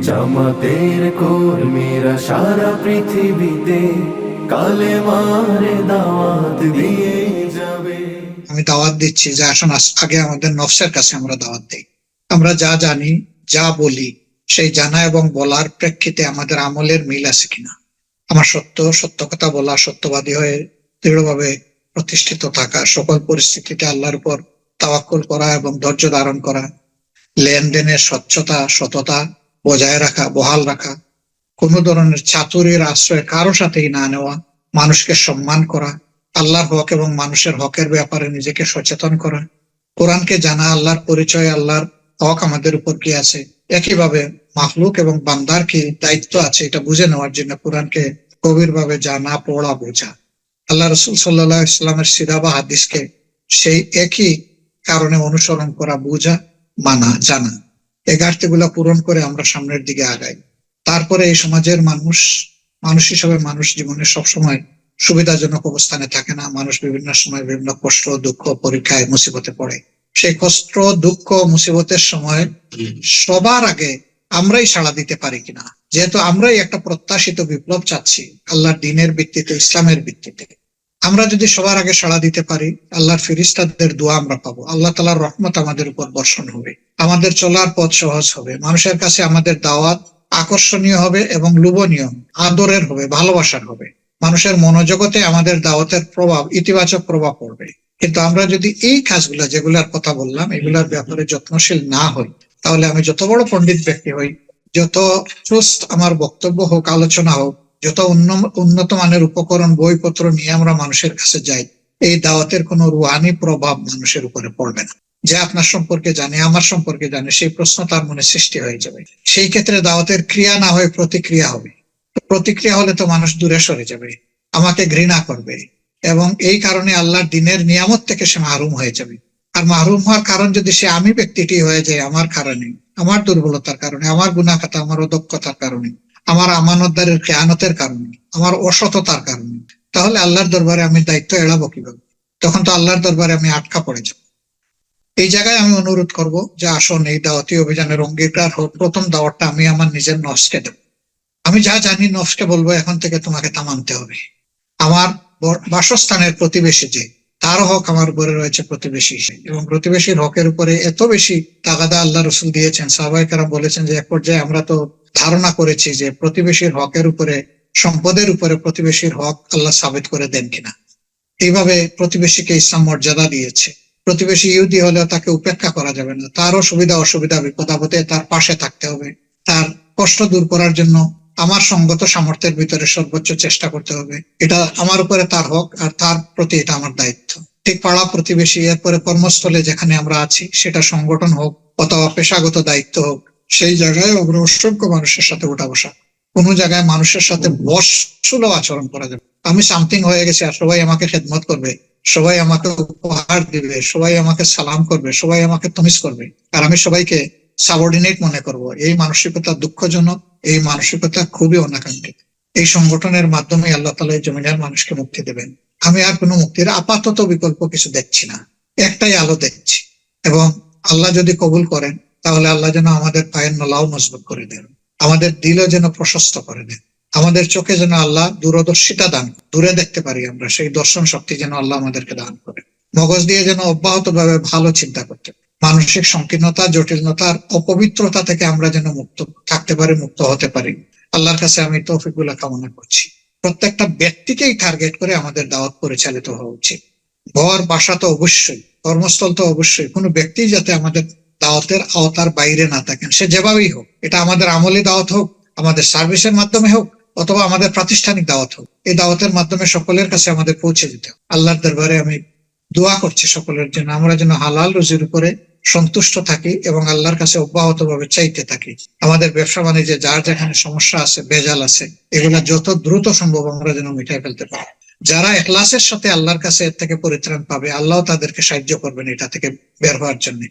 জামাতের কর্মীরা সারা পৃথিবীতে কালেমারে দাওয়াত দিয়ে যাবে। আমি দাওয়াত দিচ্ছি যে আসুন আগে আমাদের নফসের কাছে আমরা দাওয়াত দিই। আমরা যা জানি, যা বলি, সেই জানা এবং বলার প্রেক্ষিতে আমাদের আমলের মিল আছে কিনা। আমার সত্য কথা বলা, সত্যবাদী হয়ে দৃঢ়ভাবে প্রতিষ্ঠিত থাকা, সকল পরিস্থিতিতে আল্লাহর উপর তাওয়াক্কুল করা এবং ধৈর্য ধারণ করা, লেনদেনের স্বচ্ছতা, সততা বজায় রাখা, বহাল রাখা, কোনো ধরনের চাতুরীর আশ্রয় কারো সাথেই না নেওয়া, মানুষকে সম্মান করা, আল্লাহর হক এবং মানুষের হকের ব্যাপারে নিজেকে সচেতন করা, কোরআনকে জানা, আল্লাহর পরিচয়, আল্লাহর হক আমাদের উপর কি আছে, একইভাবে মাখলুক এবং বান্দার কি দায়িত্ব আছে এটা বুঝে নেওয়ার জন্য কোরআনকে গভীরভাবে জানা, পড়া, বোঝা, আল্লাহ রসুল সাল্লাহ ইসলামের সিরা বা হাদিসকে সেই একই কারণে অনুসরণ করা, বোঝা, মানা, জানা, এই ঘাটতিগুলো পূরণ করে আমরা সামনের দিকে আগাই। তারপরে এই সমাজের মানুষ হিসেবে মানুষ জীবনে সবসময় সুবিধাজনক অবস্থানে থাকে না। মানুষ বিভিন্ন সময় বিভিন্ন কষ্ট, দুঃখ, পরীক্ষায়, মুসিবতে পড়ে। সেই কষ্ট, দুঃখ, মুসিবতের সময় সবার আগে আমরাই সাড়া দিতে পারি কিনা, যেহেতু আমরাই একটা প্রত্যাশিত বিপ্লব চাচ্ছি আল্লাহর দ্বীনের ভিত্তিতে, ইসলামের ভিত্তিতে। আমরা যদি সবার আগে সাড়া দিতে পারি, আল্লাহর ফেরেশতাদের দোয়া আমরা পাবো, আল্লাহ তাআলার রহমত আমাদের উপর বর্ষণ হবে, আমাদের চলার পথ সহজ হবে, মানুষের কাছে আমাদের দাওয়াত আকর্ষণীয় হবে এবং লোভনীয়, আদরের হবে, ভালোবাসার হবে, মানুষের মনোজগতে আমাদের দাওয়াতের প্রভাব, ইতিবাচক প্রভাব পড়বে। কিন্তু আমরা যদি এই কাজগুলো, যেগুলার কথা বললাম, এগুলার ব্যাপারে যত্নশীল না হই, তাহলে আমি যত বড় পণ্ডিত ব্যক্তি হই, যত চুস্ত আমার বক্তব্য হোক, আলোচনা হোক, যত উন্নত মানের উপকরণ, বইপত্র নিয়ে আমরা মানুষের কাছে যাই, এই দাওয়াতের কোনো রুহানি প্রভাব মানুষের উপরে পড়বে না। যে আপনার সম্পর্কে জানে, আমার সম্পর্কে জানে, সেই প্রশ্ন তার মনে সৃষ্টি হয়ে যাবে। সেই ক্ষেত্রে দাওয়াতের ক্রিয়া না হয়ে প্রতিক্রিয়া হবে। প্রতিক্রিয়া হলে তো মানুষ দূরে সরে যাবে, আমাকে ঘৃণা করবে, এবং এই কারণে আল্লাহর দ্বীনের নিয়ামত থেকে সে মাহরুম হয়ে যাবে। আর মাহরুম হওয়ার কারণ যদি সে আমি ব্যক্তিটি হয়ে যায়, আমার কারণে, আমার দুর্বলতার কারণে, আমার গুনাহখাতা, আমার অদক্ষতার কারণে, আমার আমানতদারের খেয়ানতের কারণে, আমার অসততার কারণে, তাহলে আল্লাহর দরবারে আমি দায়িত্ব এড়াবো কিভাবে? তখন তো আল্লাহর দরবারে আমি আটকা পড়ে যাব। এই জায়গায় আমি অনুরোধ করব যে আসুন এই দাওয়াতি অভিযানের অঙ্গীকার হোক। প্রথম দাওয়াতটা আমি আমার নিজের নফসকে দেব। আমি যা জানি নফসকে বলবো, এখন থেকে তোমাকে তা মানতে হবে। আমার বাসস্থানের প্রতিবেশী যে, তার হক আমার উপরে রয়েছে প্রতিবেশী হিসেবে, এবং প্রতিবেশীর হকের উপরে এত বেশি তাগাদা আল্লাহ রসুল দিয়েছেন, সাহাবায়ে কেরাম বলেছেন যে এক পর্যায়ে আমরা তো ধারণা করেছি যে প্রতিবেশীর হকের উপরে, সম্পদের উপরে প্রতিবেশীর হক আল্লাহ সাবিত করে দেন কিনা। এইভাবে প্রতিবেশীকে ইসলাম মর্যাদা দিয়েছে। প্রতিবেশী ইহুদি হলেও তাকে উপেক্ষা করা যাবে না, তারও সুবিধা অসুবিধা, বিপদ আপদে তার পাশে থাকতে হবে, তার কষ্ট দূর করার জন্য আমার সঙ্গত সামর্থ্যের ভিতরে সর্বোচ্চ চেষ্টা করতে হবে। এটা আমার উপরে তার হক, আর তার প্রতি এটা আমার দায়িত্ব। ঠিক পাড়া প্রতিবেশী, এরপরে কর্মস্থলে যেখানে আমরা আছি, সেটা সংগঠন হোক অথবা পেশাগত দায়িত্ব হোক, সেই জায়গায় আমরা অসংখ্য মানুষের সাথে উঠা বসা। কোনো জায়গায় মানুষের সাথে বৎসুলভ আচরণ করা যাবে। আমি সামথিং হয়ে গেছি আর সবাই আমাকে খেদমত করবে, সবাই আমাকে উপহার দিবে, সবাই আমাকে সালাম করবে, সবাই আমাকে তমিজ করবে, আর আমি সবাইকে সাবঅর্ডিনেট মনে করব, এই মানসিকতা দুঃখজনক, এই মানসিকতা খুবই অনাকাঙ্ক্ষিত। এই সংগঠনের মাধ্যমে আল্লাহ তাআলা এই জমিনের মানুষকে মুক্তি দেবেন। আমি আর কোনো মুক্তির আপাতত বিকল্প কিছু দেখছি না, একটাই আলো দেখছি। এবং আল্লাহ যদি কবুল করেন, তাহলে আল্লাহ যেন আমাদের পায়ের নলাও মজবুত করে দেন, আমাদের দিলও যেন প্রশস্ত করে দেন, আমাদের চোখে যেন আল্লাহ দূরদর্শিতা দান, দূরে দেখতে পারি আমরা, সেই দর্শন শক্তি যেন আল্লাহ আমাদেরকে দান করে। মগজ দিয়ে যেন অব্যাহত ভাবে ভালো চিন্তা করতে, মানসিক সংকীর্ণতা, জটিলতার, অপবিত্রতা থেকে আমরা যেন মুক্ত থাকতে পারি, মুক্ত হতে পারি। আল্লাহর কাছে আমি তৌফিকগুলো কামনা করছি। প্রত্যেকটা ব্যক্তিকেই টার্গেট করে আমাদের দাওয়াত পরিচালিত হওয়া উচিত। ঘর বাসা তো অবশ্যই, কর্মস্থল তো অবশ্যই, কোনো ব্যক্তি যাতে আমাদের দাওয়াতের আওতার বাইরে না থাকেন, সে যেভাবেই হোক। এটা আমাদের আমলি দাওয়াত হোক, আমাদের সার্ভিসের মাধ্যমে হোক, অথবা আমাদের প্রাতিষ্ঠানিক দাওয়াত হোক, এই দাওয়াতের মাধ্যমে সকলের কাছে আমাদের পৌঁছে দিতে হবে। আল্লাহর দরবারে আমি দোয়া করছি সকলের জন্য, আমরা যেন হালাল রুজির উপরে সন্তুষ্ট থাকি এবং আল্লাহর কাছে অব্যাহত ভাবে চাইতে থাকি। আমাদের ব্যবসা বাণিজ্যে যার যেখানে সমস্যা আছে, বেজাল আছে, এগুলা যত দ্রুত সম্ভব আমরা যেন মিটাই ফেলতে পারি। যারা ইখলাসের সাথে আল্লাহর কাছে এর থেকে পরিত্রাণ পাবে, আল্লাহ তাদেরকে সাহায্য করবেন এটা থেকে বের হওয়ার জন্য।